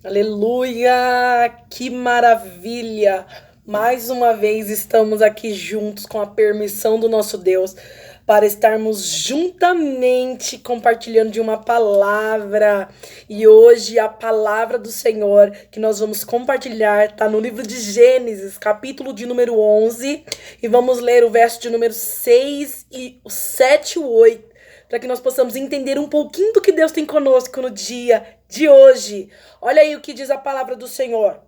Aleluia! Que maravilha! Mais uma vez estamos aqui juntos com a permissão do nosso Deus para estarmos juntamente compartilhando de uma palavra. E hoje a palavra do Senhor que nós vamos compartilhar está no livro de Gênesis, capítulo de número 11, e vamos ler o verso de número 6 e o 7 e o 8, para que nós possamos entender um pouquinho do que Deus tem conosco no dia de hoje. Olha aí o que diz a palavra do Senhor.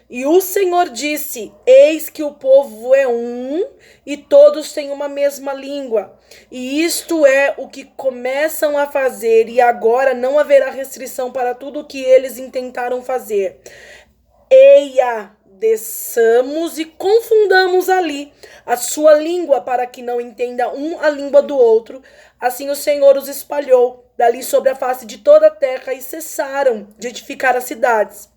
E o Senhor disse: eis que o povo é um e todos têm uma mesma língua. E isto é o que começam a fazer, e agora não haverá restrição para tudo o que eles intentaram fazer. Eia, desçamos e confundamos ali a sua língua, para que não entenda um a língua do outro. Assim o Senhor os espalhou dali sobre a face de toda a terra, e cessaram de edificar as cidades.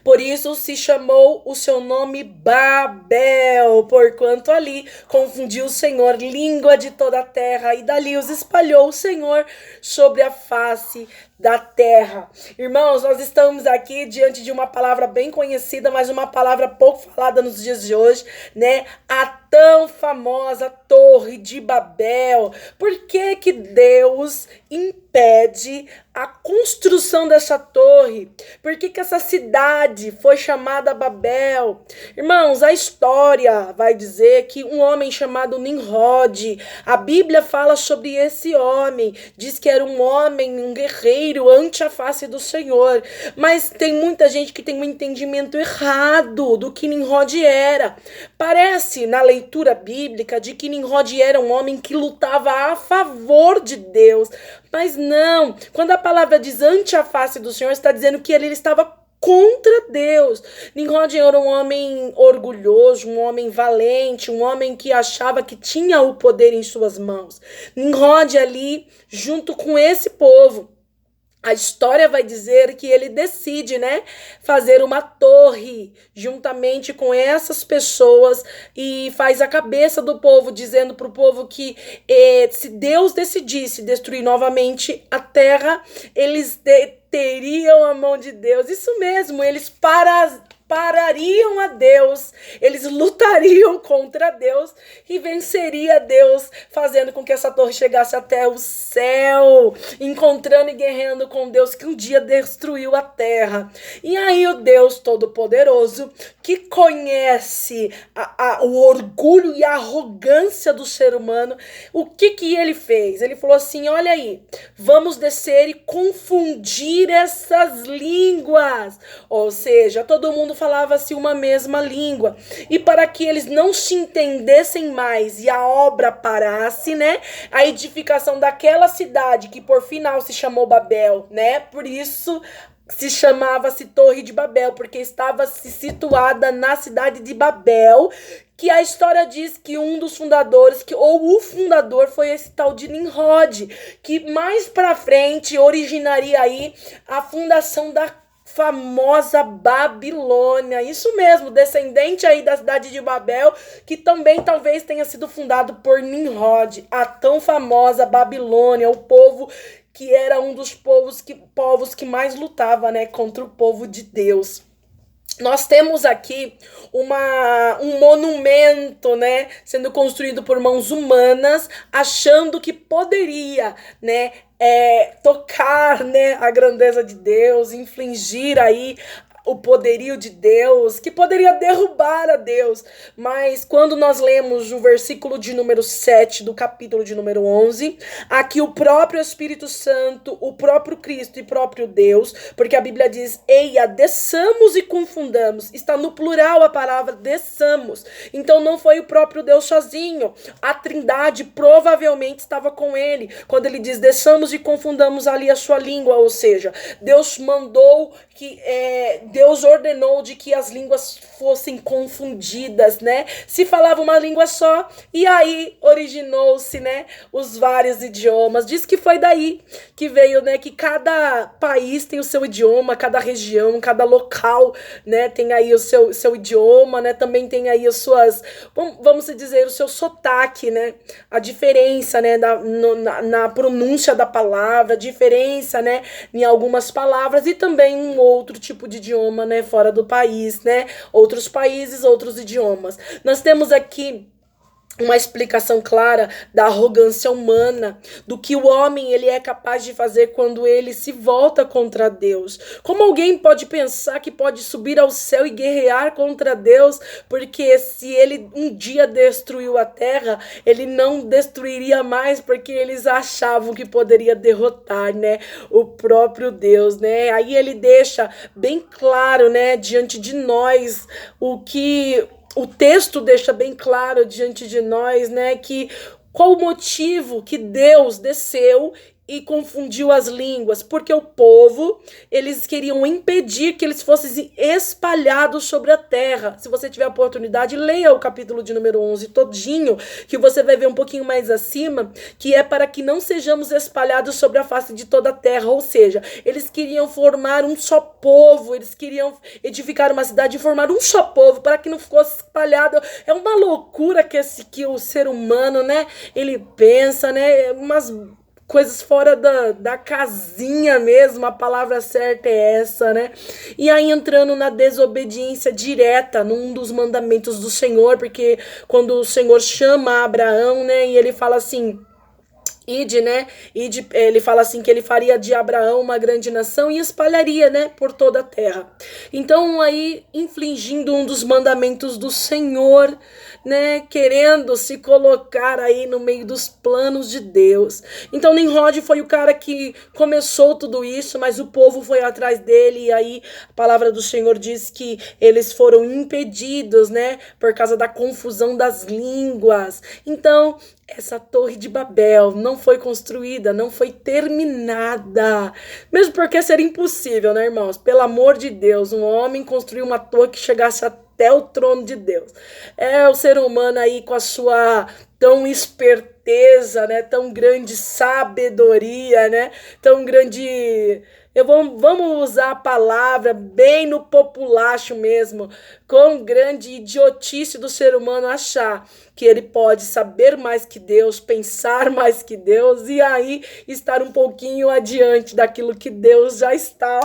Por isso se chamou o seu nome Babel, porquanto ali confundiu o Senhor língua de toda a terra, e dali os espalhou o Senhor sobre a face da terra. Irmãos, nós estamos aqui diante de uma palavra bem conhecida, mas uma palavra pouco falada nos dias de hoje, né? A tão famosa Torre de Babel. Por que que Deus impede a construção dessa torre? Por que que essa cidade foi chamada Babel? Irmãos, a história vai dizer que um homem chamado Nimrod, a Bíblia fala sobre esse homem, diz que era um homem, um guerreiro ante a face do Senhor, mas tem muita gente que tem um entendimento errado do que Nimrod era. Parece, na leitura bíblica, de que Nimrod era um homem que lutava a favor de Deus, mas não. Quando a palavra diz ante a face do Senhor, está dizendo que ele estava contra Deus. Nimrod era um homem orgulhoso, um homem valente, um homem que achava que tinha o poder em suas mãos. Nimrod ali, junto com esse povo, a história vai dizer que ele decide, né, fazer uma torre juntamente com essas pessoas, e faz a cabeça do povo, dizendo para o povo que se Deus decidisse destruir novamente a terra, eles teriam a mão de Deus. Isso mesmo, eles parariam a Deus, eles lutariam contra Deus e venceria Deus, fazendo com que essa torre chegasse até o céu, encontrando e guerreando com Deus que um dia destruiu a terra. E aí o Deus Todo-Poderoso, que conhece o orgulho e a arrogância do ser humano, o que que ele fez? Ele falou assim: olha aí, vamos descer e confundir essas línguas. Ou seja, todo mundo falava-se uma mesma língua. E para que eles não se entendessem mais e a obra parasse, né? A edificação daquela cidade, que por final se chamou Babel, né? Por isso se chamava-se Torre de Babel, porque estava situada na cidade de Babel, que a história diz que um dos fundadores, ou o fundador, foi esse tal de Nimrod, que mais pra frente originaria aí a fundação da famosa Babilônia. Isso mesmo, descendente aí da cidade de Babel, que também talvez tenha sido fundado por Nimrod, a tão famosa Babilônia, o povo que era um dos povos que mais lutava, né, contra o povo de Deus. Nós temos aqui um monumento, né, sendo construído por mãos humanas, achando que poderia, né, tocar, né, a grandeza de Deus, infligir aí o poderio de Deus, que poderia derrubar a Deus. Mas quando nós lemos o versículo de número 7 do capítulo de número 11, aqui o próprio Espírito Santo, o próprio Cristo e próprio Deus, porque a Bíblia diz: eia, desçamos e confundamos. Está no plural a palavra desçamos. Então não foi o próprio Deus sozinho. A Trindade provavelmente estava com ele, quando ele diz: desçamos e confundamos ali a sua língua. Ou seja, Deus mandou que Deus ordenou de que as línguas fossem confundidas, né? Se falava uma língua só, e aí originou-se, né, os vários idiomas. Diz que foi daí que veio, né, que cada país tem o seu idioma, cada região, cada local, né, tem aí o seu idioma, né? Também tem aí as suas, vamos dizer, o seu sotaque, né? A diferença, né, na pronúncia da palavra, a diferença, né, em algumas palavras, e também um outro tipo de idioma, né, fora do país, né? Outros países, outros idiomas. Nós temos aqui uma explicação clara da arrogância humana, do que o homem ele é capaz de fazer quando ele se volta contra Deus. Como alguém pode pensar que pode subir ao céu e guerrear contra Deus, porque se ele um dia destruiu a terra, ele não destruiria mais, porque eles achavam que poderia derrotar, né, o próprio Deus, né? Aí ele deixa bem claro, né, diante de nós o texto deixa bem claro diante de nós, né, que qual o motivo que Deus desceu e confundiu as línguas, porque o povo, eles queriam impedir que eles fossem espalhados sobre a terra. Se você tiver a oportunidade, leia o capítulo de número 11 todinho, que você vai ver um pouquinho mais acima, que é para que não sejamos espalhados sobre a face de toda a terra, ou seja, eles queriam formar um só povo, eles queriam edificar uma cidade e formar um só povo, para que não fosse espalhado. É uma loucura que o ser humano, né, ele pensa, né, umas coisas fora da casinha mesmo, a palavra certa é essa, né? E aí entrando na desobediência direta, num dos mandamentos do Senhor, porque quando o Senhor chama Abraão, né, e ele fala assim, Ide, né? Ide, ele fala assim que ele faria de Abraão uma grande nação e espalharia, né, por toda a terra. Então aí infringindo um dos mandamentos do Senhor, né, querendo se colocar aí no meio dos planos de Deus. Então Nimrod foi o cara que começou tudo isso, mas o povo foi atrás dele e aí a palavra do Senhor diz que eles foram impedidos, né, por causa da confusão das línguas. Então essa torre de Babel não foi construída, não foi terminada. Mesmo porque seria impossível, né, irmãos? Pelo amor de Deus, um homem construir uma torre que chegasse até o trono de Deus. É o ser humano aí com a sua tão esperteza, né? Tão grande sabedoria, né? Tão grande... Vamos usar a palavra bem no populacho mesmo. Quão grande idiotice do ser humano achar que ele pode saber mais que Deus, pensar mais que Deus e aí estar um pouquinho adiante daquilo que Deus já está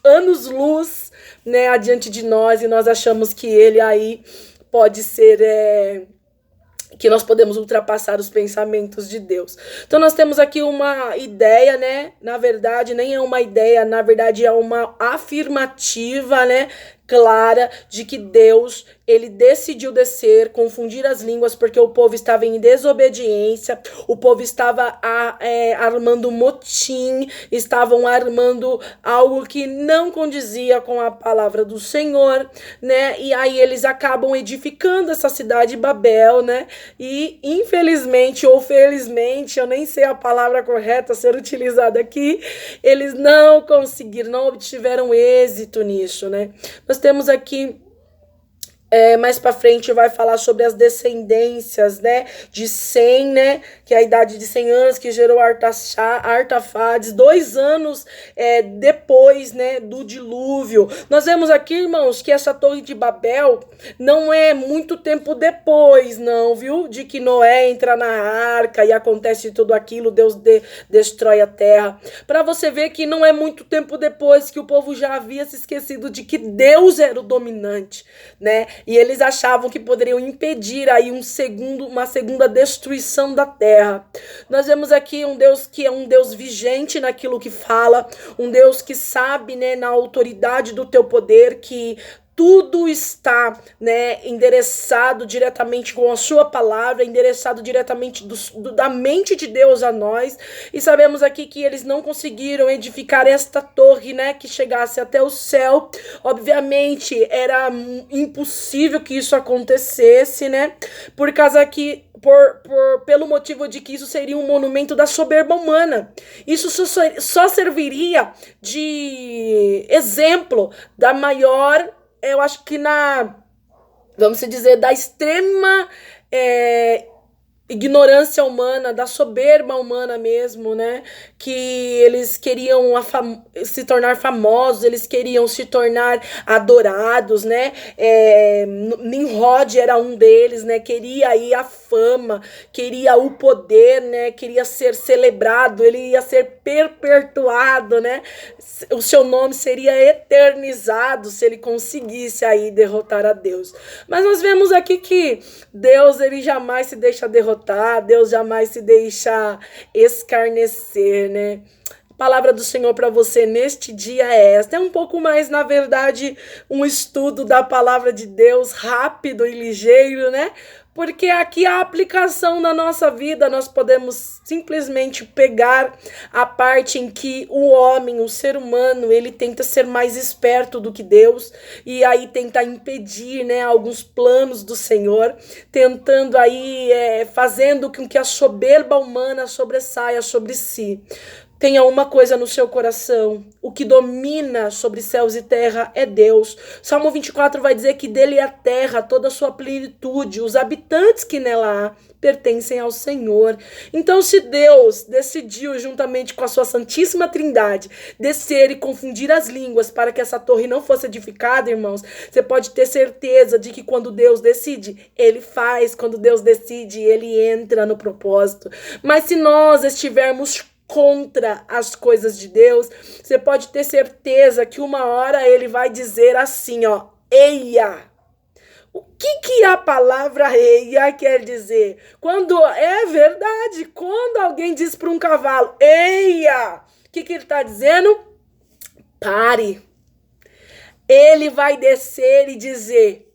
anos-luz, né, adiante de nós, e nós achamos que ele aí pode ser... que nós podemos ultrapassar os pensamentos de Deus. Então nós temos aqui uma ideia, né? Na verdade, nem é uma ideia, na verdade é uma afirmativa, né? Clara de que Deus, ele decidiu descer, confundir as línguas, porque o povo estava em desobediência, o povo estava armando motim, estavam armando algo que não condizia com a palavra do Senhor, né? E aí eles acabam edificando essa cidade Babel, né? E infelizmente ou felizmente, eu nem sei a palavra correta a ser utilizada aqui, eles não conseguiram, não obtiveram êxito nisso, né? Nós temos aqui, mais para frente vai falar sobre as descendências, né, de Sem, né, que é a idade de 100 anos, que gerou Artaxerxes, 2 anos depois, né, do dilúvio. Nós vemos aqui, irmãos, que essa torre de Babel não é muito tempo depois, não, viu, de que Noé entra na arca e acontece tudo aquilo, Deus destrói a terra. Para você ver que não é muito tempo depois que o povo já havia se esquecido de que Deus era o dominante, né, e eles achavam que poderiam impedir aí uma segunda destruição da terra. Nós vemos aqui um Deus que é um Deus vigente naquilo que fala, um Deus que sabe, né, na autoridade do teu poder, que tudo está, né, endereçado diretamente com a sua palavra, endereçado diretamente da mente de Deus a nós. E sabemos aqui que eles não conseguiram edificar esta torre, né, que chegasse até o céu. Obviamente, era impossível que isso acontecesse, né, por pelo motivo de que isso seria um monumento da soberba humana. Isso só serviria de exemplo da maior, eu acho que vamos dizer, da extrema ignorância humana, da soberba humana mesmo, né? Que eles queriam se tornar famosos, eles queriam se tornar adorados, né? Nimrod era um deles, né? Queria aí a fama, queria o poder, né? Queria ser celebrado, ele ia ser perpetuado, né? O seu nome seria eternizado se ele conseguisse aí derrotar a Deus. Mas nós vemos aqui que Deus, ele jamais se deixa derrotar, Deus jamais se deixa escarnecer, né? A palavra do Senhor para você neste dia é esta. É um pouco mais, na verdade, um estudo da palavra de Deus rápido e ligeiro, né? Porque aqui a aplicação na nossa vida, nós podemos simplesmente pegar a parte em que o homem, o ser humano, ele tenta ser mais esperto do que Deus e aí tenta impedir, né, alguns planos do Senhor, tentando aí, fazendo com que a soberba humana sobressaia sobre si. Tenha uma coisa no seu coração: o que domina sobre céus e terra é Deus. Salmo 24 vai dizer que dele é a terra, toda a sua plenitude, os habitantes que nela há pertencem ao Senhor. Então, se Deus decidiu, juntamente com a sua Santíssima Trindade, descer e confundir as línguas para que essa torre não fosse edificada, irmãos, você pode ter certeza de que quando Deus decide, ele faz. Quando Deus decide, ele entra no propósito. Mas se nós estivermos contra as coisas de Deus, você pode ter certeza que uma hora ele vai dizer assim, ó: eia. O que a palavra eia quer dizer? Quando é verdade, quando alguém diz para um cavalo, eia, o que ele está dizendo? Pare. Ele vai descer e dizer,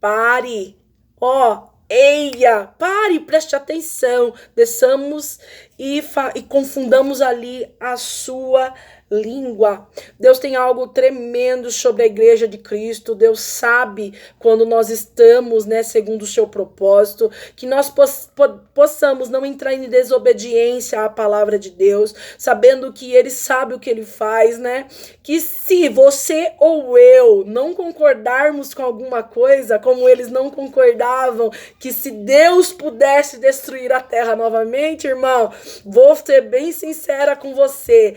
pare, ó, eia, pare, preste atenção, desçamos e confundamos ali a sua língua. Deus tem algo tremendo sobre a igreja de Cristo. Deus sabe quando nós estamos, né, segundo o seu propósito, que nós possamos não entrar em desobediência à palavra de Deus, sabendo que ele sabe o que ele faz, né? Que se você ou eu não concordarmos com alguma coisa, como eles não concordavam, que se Deus pudesse destruir a terra novamente, irmão, vou ser bem sincera com você,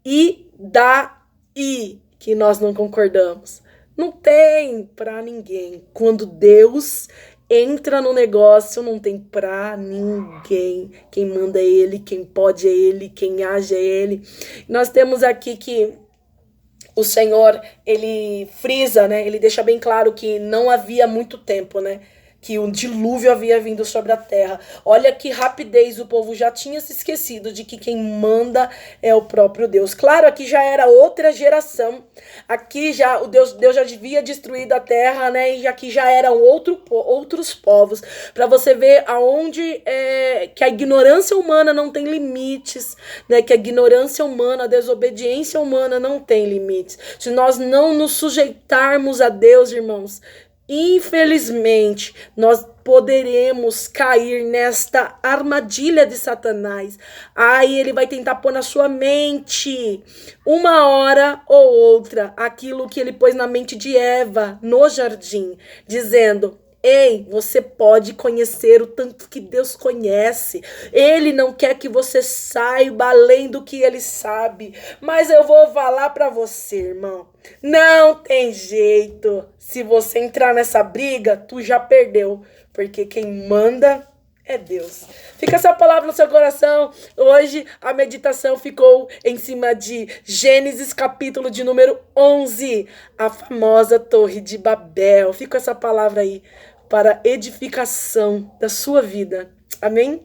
e daí que nós não concordamos? Não tem pra ninguém. Quando Deus entra no negócio, não tem pra ninguém. Quem manda é ele, quem pode é ele, quem age é ele. Nós temos aqui que o Senhor, ele frisa, né? Ele deixa bem claro que não havia muito tempo, né? Que um dilúvio havia vindo sobre a terra. Olha que rapidez, o povo já tinha se esquecido de que quem manda é o próprio Deus. Claro, aqui já era outra geração. Aqui já Deus já havia destruído a terra, né? E aqui já eram outros povos. Para você ver aonde que a ignorância humana não tem limites, né? Que a ignorância humana, a desobediência humana não tem limites. Se nós não nos sujeitarmos a Deus, irmãos, infelizmente, nós poderemos cair nesta armadilha de Satanás. Aí ele vai tentar pôr na sua mente, uma hora ou outra, aquilo que ele pôs na mente de Eva no jardim, dizendo: ei, você pode conhecer o tanto que Deus conhece. Ele não quer que você saiba além do que ele sabe. Mas eu vou falar para você, irmão. Não tem jeito. Se você entrar nessa briga, tu já perdeu. Porque quem manda é Deus. Fica essa palavra no seu coração. Hoje a meditação ficou em cima de Gênesis capítulo de número 11. A famosa Torre de Babel. Fica essa palavra aí para edificação da sua vida. Amém?